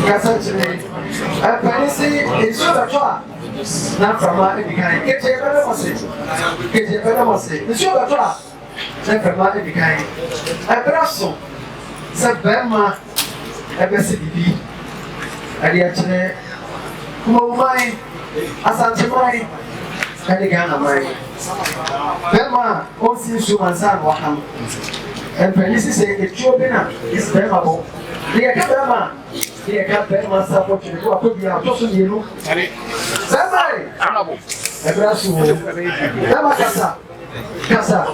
Cassandre, I fancy it's your car. Not from my kind. Get your better message. Get your better message. It's your car. Not from my kind. I brasso. Said Bema, a best I actually come on mine. Asante mine. And again, mine. Bema, all seems to my son, Waham. And Felicia say the children is Bema. They are Bema. They are Bema support to do a good year. Just you know. Somebody. A brasso. Bema Casa. Casa.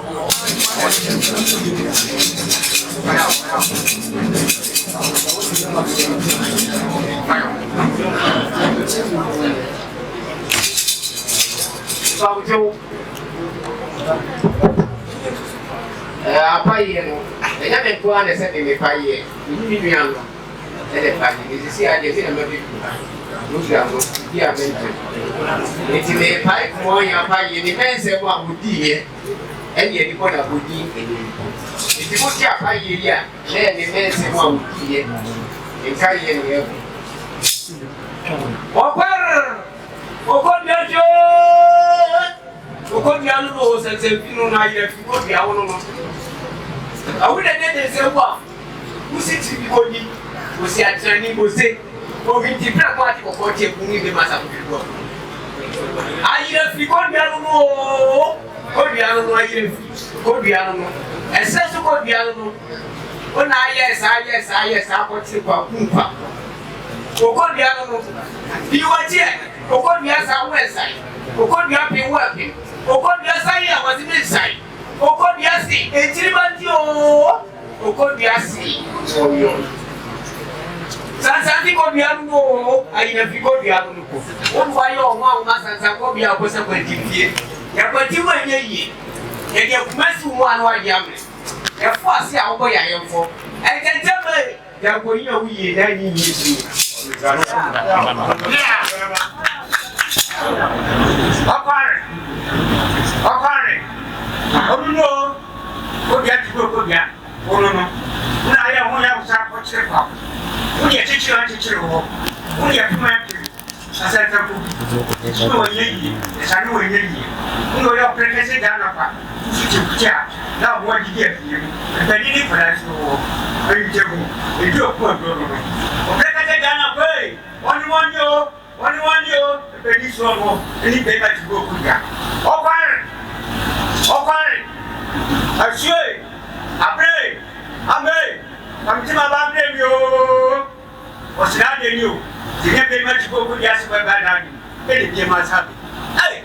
So, apa ye no enya me ko ane se me pa ye ni ni an no e de pa ni si a je si na me bi no ga no bi a me ti me pa ko ya pa ye ni me se mo abudi ye e ye ni ko na abudi ti ko ti a pa ye ya e ni me se mo abudi ye e ka ye ni e o jo Oko dia no se finu na ye fi ko dia wono no. Awu de se wa. Usi ti bi ko ni. Usi atrani bo se. O bi ti pra ko ati ko ti ku ni be masa ku. Ayire fi ko dia no. Ko dia no ayire fi. Ko dia no. Ese so ko dia no. O na sa ko ti kwa kumpa. Oko dia no. Bi wa je. Oko dia sa wa sai. Oko dia pi wa pi. Okodia sai awazi be sai. Okodia si ejiribanti o. Okodia si oyo. Sansa ti ko dia no ayina fi ko dia no ko. O fa yo nwa nwa sansa ko bia ko se ko tifie. Ya ko ti wa nye yi. Ya dia kumasi mu anu adi amre. Ya fo asi a wo ya yemfo. E jejeme ya ko yin awu yi na ni yi su. Okare. Oduno. Odia ti ko dia. Onono. Na ya mo ya usa ko chire kwa. Unia chichiro ho. Unia kuma ti. Asa ta ku. Sino yeyi. Esa ni yeyi. Uno ya prekese dana pa. Chichi kucha. Na wo di dia fi. Ba ni ni fara so. Ayi jebu. E di okwo do no. O prekese dana pa. Wani yo. Be ni so mo. Ni be ba ti go kuja. Okare. Ashie. Abre. Ame. Kamtima ba bre mi o. Osira de ni o. Tiye be ma ti go kuja se ba na ni. Be de bi ma sabi. Eh.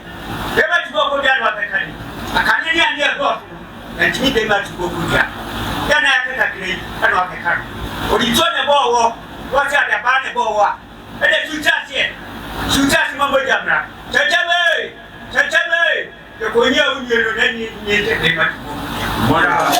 Be ma ti go kuja na ba kani. Akani ni ande go. Na ti be ma ti go kuja. Ya na ya ka kire ana wa ka. Odi to ne bo wo. Wo ti ade ba ne bo wo. E de Sucha si mambo jamra. Chachame. Yo konya unyero nani nyete tema. Mwana.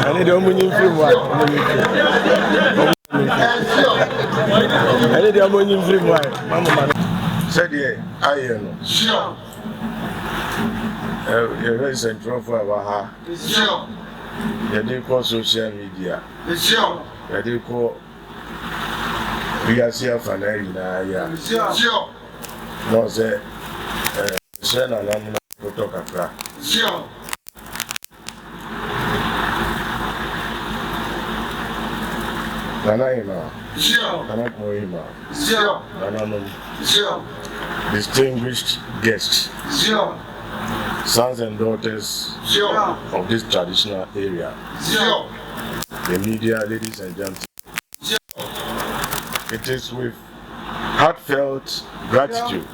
I need a money free one. I need a money free one. Mama said, I am sure. Very central for our sure. You didn't call social media. Sure. You didn't call. We are here for Nari. Sure. No, say, share na namu na photo kakra. Sure. Nana ima. Sure. Nana Mohima. Sure. Nana Num. Sure. Distinguished guests, Sure. sons and daughters Sure. of this traditional area, Sure. the media, ladies and gentlemen. Sure. It is with heartfelt gratitude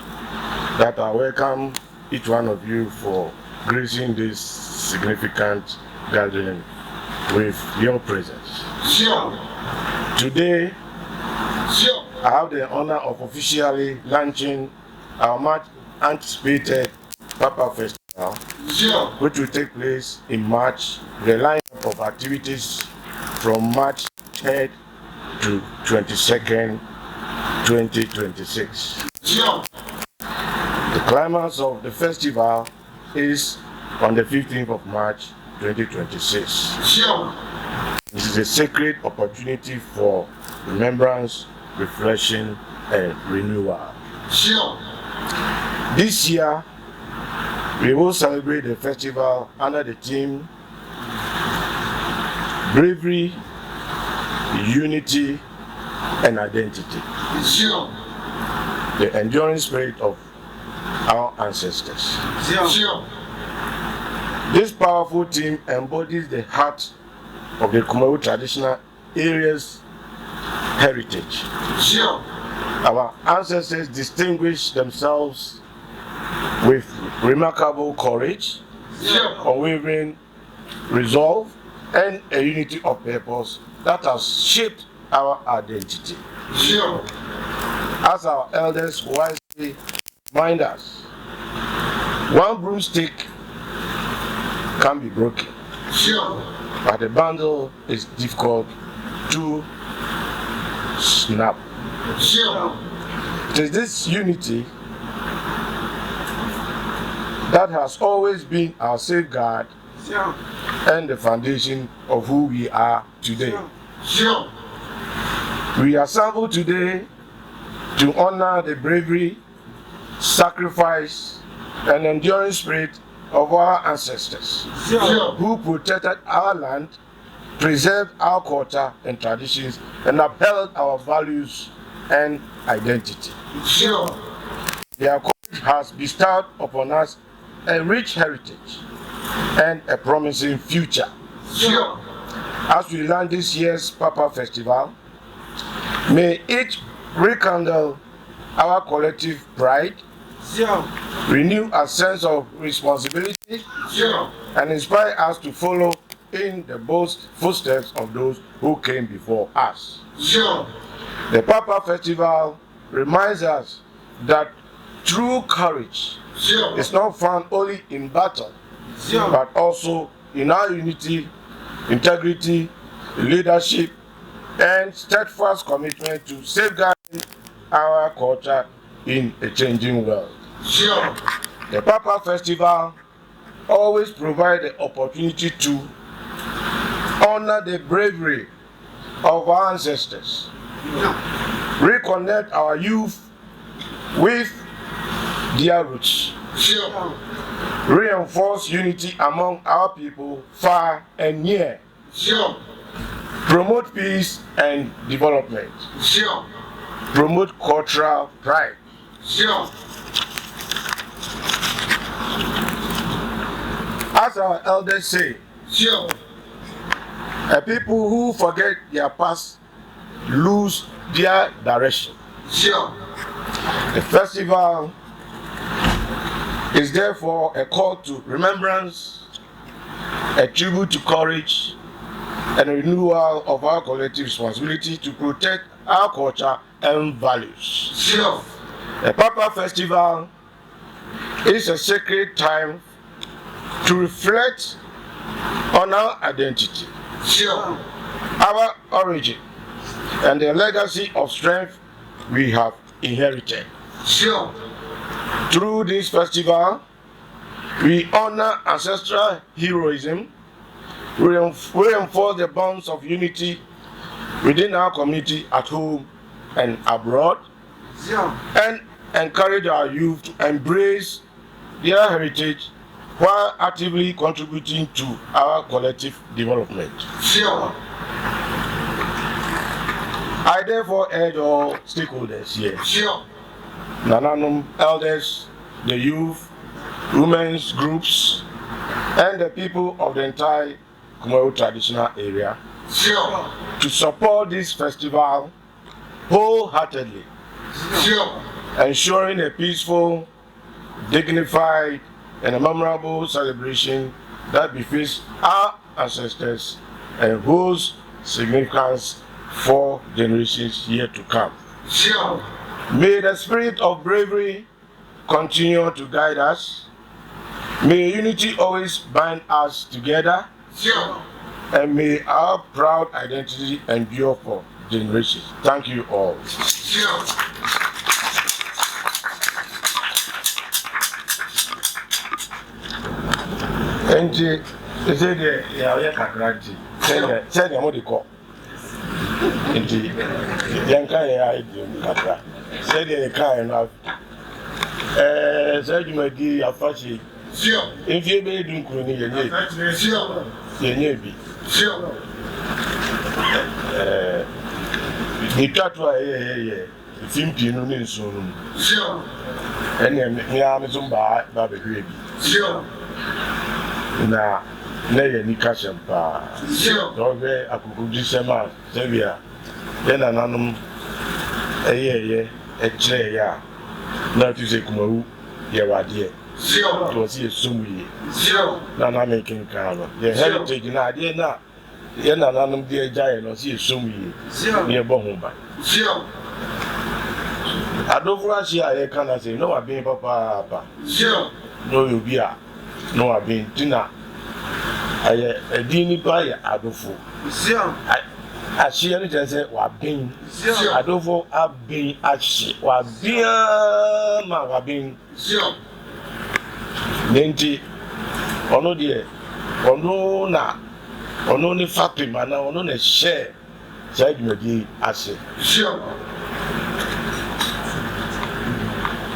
that I welcome each one of you for gracing this significant gathering with your presence. Sure. Today, Sure. I have the honor of officially launching our much anticipated Papa Festival, Sure. which will take place in March. The lineup of activities from March 3rd to 22nd, 2026. Sure. The climax of the festival is on the 15th of March 2026. Sure. This is a sacred opportunity for remembrance, reflection, and renewal. Sure. This year, we will celebrate the festival under the theme Bravery, Unity, and Identity, Sure. the enduring spirit of our ancestors. Sure. This powerful theme embodies the heart of the Kumaru traditional area's heritage. Sure. Our ancestors distinguished themselves with remarkable courage, Sure. unwavering resolve, and a unity of purpose that has shaped our identity. Sure. As our elders wisely remind us, one broomstick can be broken, Sure. but a bundle is difficult to snap. Sure. It is this unity that has always been our safeguard Sure. and the foundation of who we are today. Sure. We assemble today to honor the bravery, sacrifice, and enduring spirit of our ancestors Sure. who protected our land, preserved our culture and traditions, and upheld our values and identity. Sure. Their courage has bestowed upon us a rich heritage and a promising future. Sure. As we launch this year's Papa Festival, may it rekindle our collective pride, Sure. renew a sense of responsibility, Sure. and inspire us to follow in the bold footsteps of those who came before us. Sure. The Papa Festival reminds us that true courage Sure. is not found only in battle, Sure. but also in our unity, integrity, leadership, and steadfast commitment to safeguarding our culture in a changing world. Sure. The Papa Festival always provides the opportunity to honor the bravery of our ancestors, reconnect our youth with their roots, Sure. reinforce unity among our people far and near, Sure. promote peace and development, Sure. promote cultural pride. Sure. As our elders say, Sure. a people who forget their past lose their direction. Sure. The festival is therefore a call to remembrance, a tribute to courage, and a renewal of our collective responsibility to protect our culture and values. Sure. The Papa Festival is a sacred time to reflect on our identity, Sure. our origin, and the legacy of strength we have inherited. Sure. Through this festival, we honor ancestral heroism, reinforce the bonds of unity within our community at home and abroad, Sure. and encourage our youth to embrace their heritage while actively contributing to our collective development. Sure. I therefore urge all stakeholders here, Sure. Nananum elders, the youth, women's groups, and the people of the entire Kumaru traditional area, Sure. to support this festival wholeheartedly, Sure. ensuring a peaceful, dignified, and a memorable celebration that befits our ancestors and holds significance for generations yet to come. Sure. May the spirit of bravery continue to guide us. May unity always bind us together. Sure. And may our proud identity endure for generations. Thank you all. Sure. And they say the Yaya Kakranti, send your money call. Indeed, Yanka Kakra, said the kind of said you might be a fashion. Sure. If you may do Kuni, Sure. you may be. Sure. The Tatua, the Fimpino in soon, Sure. and then Yamazumba, Baby Baby. Sure. Na Naya Nikasham Pa. Sure. Don't be a Kukudisema, Sevia. Then anonymous a chair, not to say Kumaru, Yavadia. Sure. It was here soon. Sure. Nana making cover. The heritage in idea now. Yen anonymous dear giant or see soon near Bohumba. Sure. I don't rush here, I cannot say, no, I've been papa. Sure. No, you be a no, I've been dinner. I a dini buyer, I do for. Sure. I see anything say, what being. Sure. I don't for I've been actually, what being, my being. Sure. Nenti, ono deɛ, ono na, ono ne fapem ana, ono na share saa dwumadi ase. Sure.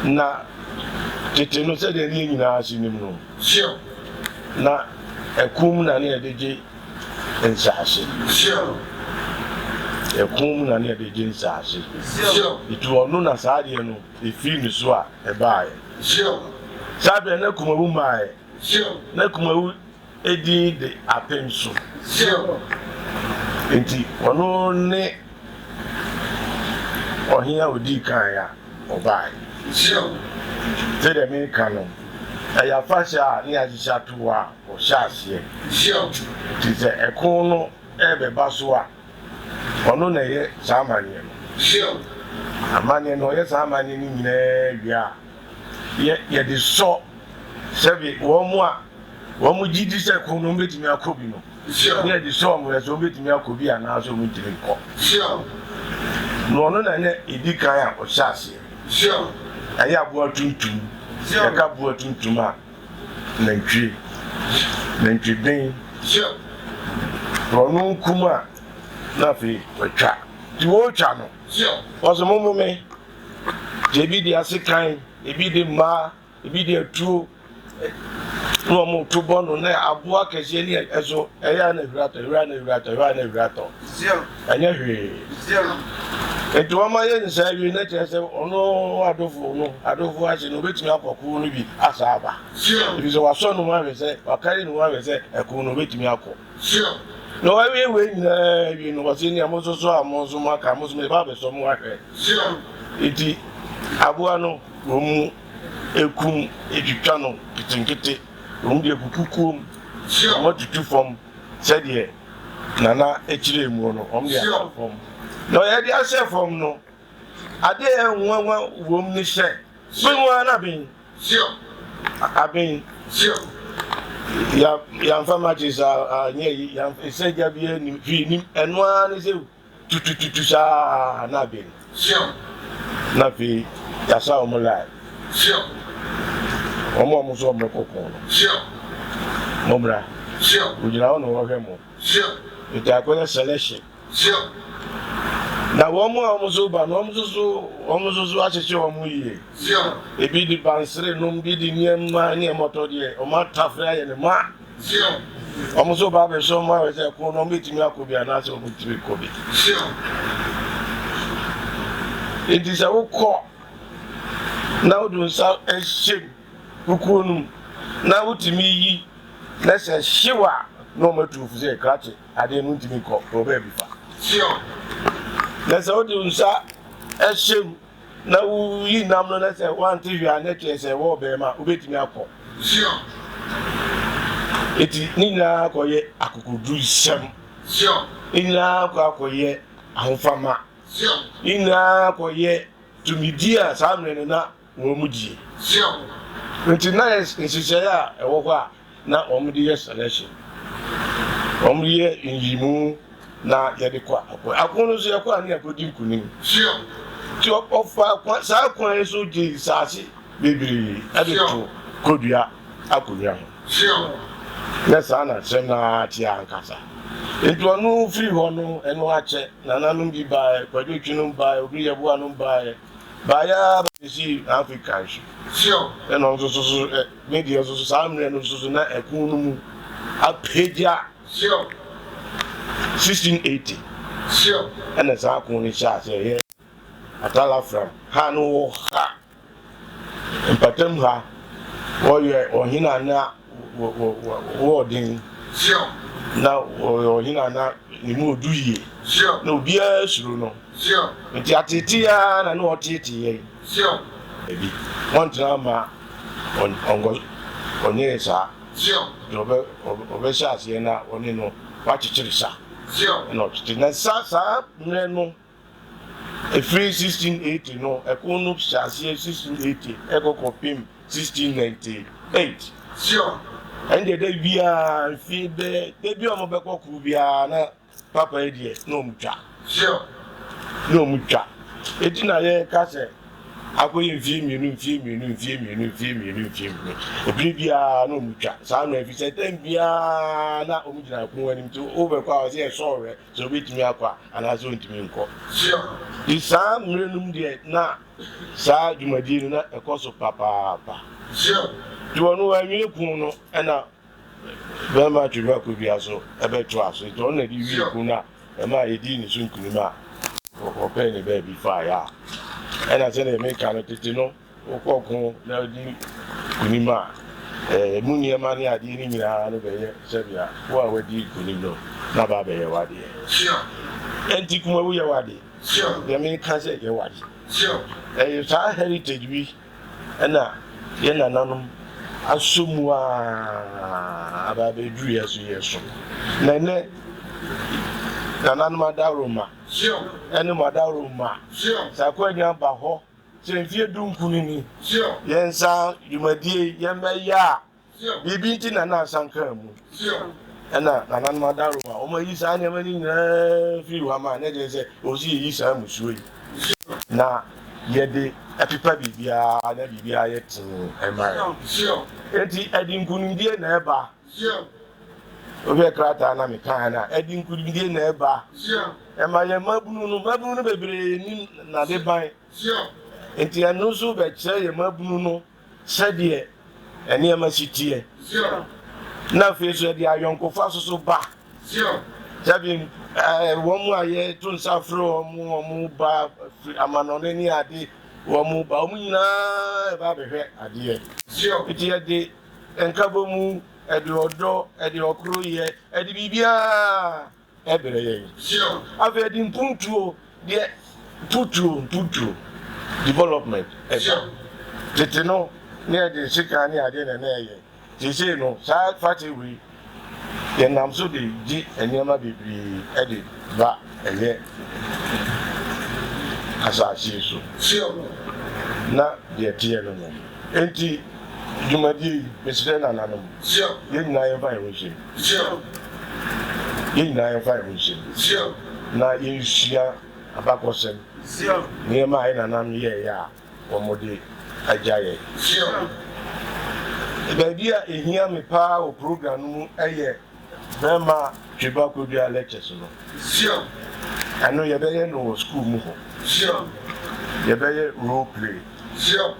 Na tete no sɛ deɛ ne nyinaa ase nim no. Sure. Na ɛkum na ne yɛde gye nsaase. Sure. Ɛkum na ne yɛde gye nsaase. Sure. Itu ɔno na saa deɛ no efiri ne so a ɛbaeɛ. Sure. Saa bɛn na kumawu maaɛ. Sure. Na kumawu edi de apem so. Sure. Nti ɔno ne ɔhea odi kan ya ɔbaeɛ. Sure. Sɛ deɛ meka no ɛyɛ afahyɛ a ne yɛahyehyɛ ato a ɔhyɛ aseɛ. Sure. Nti sɛ ɛko no ɛbɛba so a ɔno na ɛyɛ saa amanneɛ no. Sure. Amanneɛ no ɔyɛ saa amanneɛ no nyinaa wie a yɛde sɔ sɛbi wɔn mu gyi di sɛ ko no mbɛtumi akɔ bi no. Sure. Ne yɛde sɔ wɔn sɛ wɔbɛtumi akɔ bi anaasɛ wɔn ntumi nkɔ. Sure. Na ɔno na ɛyɛ edi kan a ɔhyɛ aseɛ. Sure. Ɛyɛ aboa tuntum. Sure. Ɛka aboa tuntum a nantwiden. Sure. Ɔno nkum a na afei wɔtwa. Nti wɔretwa no. Sure. Wɔsɛ mɔmɔmɛ. Ebi de ase kan, ebi de mmaa, ebi de atuo. Na wɔn to bɔ no na aboa kɛseɛ ne ɛso ɛyɛ na ewuratɔ. Sure. Ɛnyɛ hwee. Sure. Nti wɔn ayɛ nsa wie na kyerɛ sɛ ɔno adofo ahyɛ no obetumi akɔ kuro no bi asa aba. Sure. Ebi sɛ wasɔ no mu ahwɛ sɛ wakari no mu ahwɛ sɛ ɛkuro no obetumi akɔ. Sure. Na wɔawie wei nyinaa wie no wɔsɛ nea mo nso so a mo nso mo aka mo nso mo eba abɛsɔ mo ahwɛ. Sure. Nti aboa no wɔn mu ekum etwitwa no nketenkete wɔn de ekuku kuom Sure. wɔn tutu fam sɛdeɛ nana ekyire mu no wɔn de aka fam. Na ɔyɛ de ahyɛ fam no adeɛ nwanwa wɔm ne hyɛ bɛnwa na bɛn. Sure. Abɛn. Sure. Yamfa matches nye yi ɛsɛ gya bi anim fi nim ɛnoa ne sɛ tutututu saa na bɛn. Sure. Na fi yasa wɔn live. Sure. Wɔn nso wɔn kɔkɔɔ no. Sure. Mo bra. Sure. Ogyina hɔ na wɔhwɛ mo. Sure. Nti akɔyɛ selection. Sure. na womu amuso ba no omuso achịchị omu ihe ebi di bansere no bi di niema ni moto de o ma tafra ye ne ma omuso ba be so ma we se ko no metimi akobi anase o mutimi kobi enti se ukọ na odun sa ehim ukunu na utimi yi na se hyewa no matufu se krache ade no ntimi ko oba bi fa na se odun sa ehim na yi nam no na se wan ti hwa na ke se wo be ma obetimi akọ eti nina akoye akukudu sem nina akoye ahofama nina akoye tumidia samre na wo mudie eti na esisaya ewo kwa na omudi ye selection omudi ye inyimu na yede kwa akono so ye kwa na akodi nkunim ti ofa sa kwa eso je sase bebiri adeto kodua akonya na sana sena ti ankasa ento no free ho no eno ache na nanum bi ba kwadu twinum ba obi ye bo anum ba ya si Africa eno so media so samre no so na ekun no mu apeja 1680 ena sa kun ni sha se ye atala from ha no ha empatem ha oye ohina na wording na ohina na nimu oduye na obia suru no nti atitia na no otiti ye ebi wontra ma onye sa obe sha se na oni no wachichiri sa no titi na sa mre no e free 1680 no ekunu sha se 1680 ekokopim 1698 and the day we are feed baby on Mobeko Kubia, Papa idiot, no mucha. No mucha. It's in a castle. I go in film. Oblivia, no mucha. Some if you said, then be not going to overcrowd here, sorry, so with me aqua, and I saw it to me. It's some room there now. Sir, you may deal not a course of Papa. You know I mean kuno ena very much work with you so ebe trust it only the we kuna e ma edi ni so nkunima o pe ni baby fire ena se na make an tete no okokun na di kunima muni e ma ni adi ni nyina no be ye se bia wo a wadi kunino na ba be ye wadi enti kuma wo ye wadi ya me kan se ye wadi sa heritage bi ena ye na nanum asumwa ababe du yeso nene nana madaroma ene madaroma sakwanya ba ho senfie dunkunini yensa yumadie yembeya bibi nti nana sanka mu ena nana madaroma o ma yisa anya mani na fi wa ma ne je se o si yisa musuo na yede epipa bibia na bibia yet emare eti edinkunindie na eba obi krata na mekana edinkunindie na eba emaye mabunu no bebre ni na de ban enti anu so be kire ye mabunu no sede ene amasitie na feso de ayonkofa so ba jabi womu aye tun safro omu ba amanone ni ade womu ba omu nyina ba behwe ade iti ade enkabo mu ede odo ede okro ye ede bibia ebere ye ave ede mpuntuo de putu development tete no ne ede sika ni ade na ye tese no sa fati wi ye nam so de ji enyama bibiri ede ba eye asasi so na de tie no enti jumadi mesre na nanom ye nyina ye fa ewoche ye nyina ye fa ewoche na ye hia abakosem ne ma ai nanam ye ya omode ajaye ebia ehia me pa o program mu eye bema tweba kodua lectures no I know you better know school move. Sure. You better role play. Sure.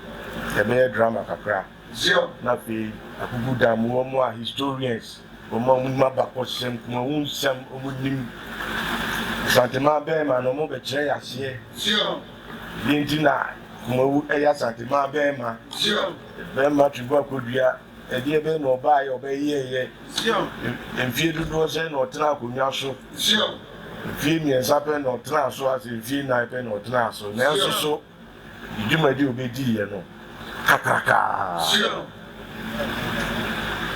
You better drama kakra. Sure. Nafi akubuda more historians. Omo mma bakosem kuma unsam omunim. Sentiment be ma no mo be kire ase. Sure. Dintina kuma wu eya sentiment be ma. Sure. Be ma tubo kodua ede be no ba ye obeye. Sure. Mfie dudu se no tra akonwa so. Sure. Mfie miensa pe no tra so ase mfie nine pe no tra so. Na so so idumadi obedi ye no. Kakaka. Sure.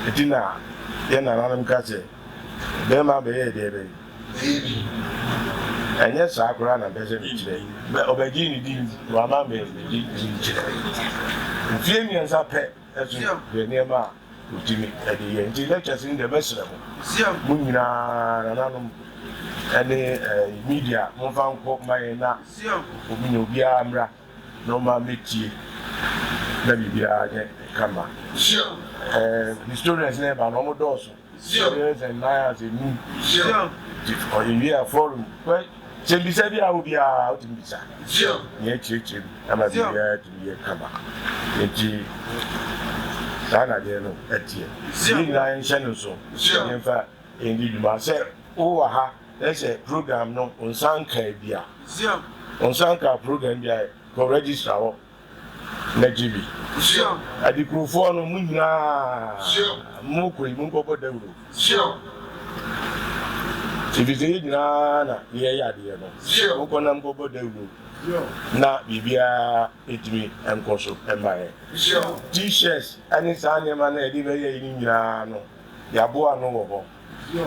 Etina ye na nanam ka se be ma be ye de be. Anya sa akura na be se ni kire. Be obedi ni di wa ma be di kire. Mfie miensa pe eso ye ne ma utimi ade ye nti lectures in the best level. Sure. Munyina na nanum ene media mo fa nko mai na Sure. obi no bia amra no ma metie na bibia ye kama. Sure. Historians never no more doors. Sure. And now they move. Sure. Or in here forum. Well, Jimmy said, I will be out in Bisa. Sure. Near Church, I'm a year to be a comer. Yet, Sana, dear, no, at here. Seeing I in Shannon so. Sure. In fact, indeed, myself, oh, aha, there's a program no on Sanka Bia. Sure. On Sanka program, for register. Najibi. Sure. Adi kurufo no munyina. Sure. Mukuri munkopo dawuro. Sure. Tifise nyina na ye yade no. Sure. Munko na mkopo dawuro. Sure. Na bibia etimi enkoso emaye. Sure. T-shirts ani sanye ma na edi be ye nyina no. Ya bo anu wo ho.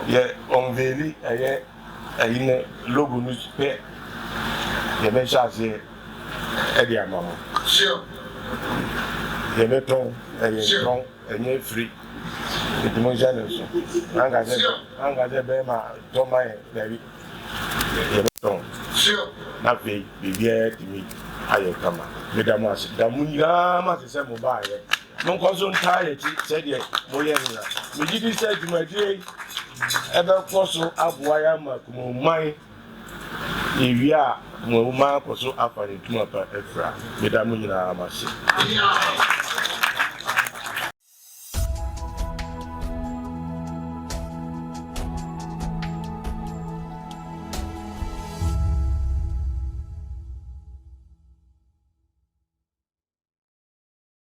Ye onveli eye eyine logo nu pe. Ye be chase edi amamo. Sure. Ye beton, ton, enye free. It mo jane so. Anga ze be ma to mai baby. Ye beton. Sure. Na fe bibia timi ayo kama. Me da mo ase. Da munya ma se mo ba ye. Mo ko so nta ye ti se de mo ye ni na. Me gidi se dwumadie ebe ko so aboa ya ma ko mai. Ewia mo ma ko so afa ni tuma pa efra. Me da mo nyina ma se.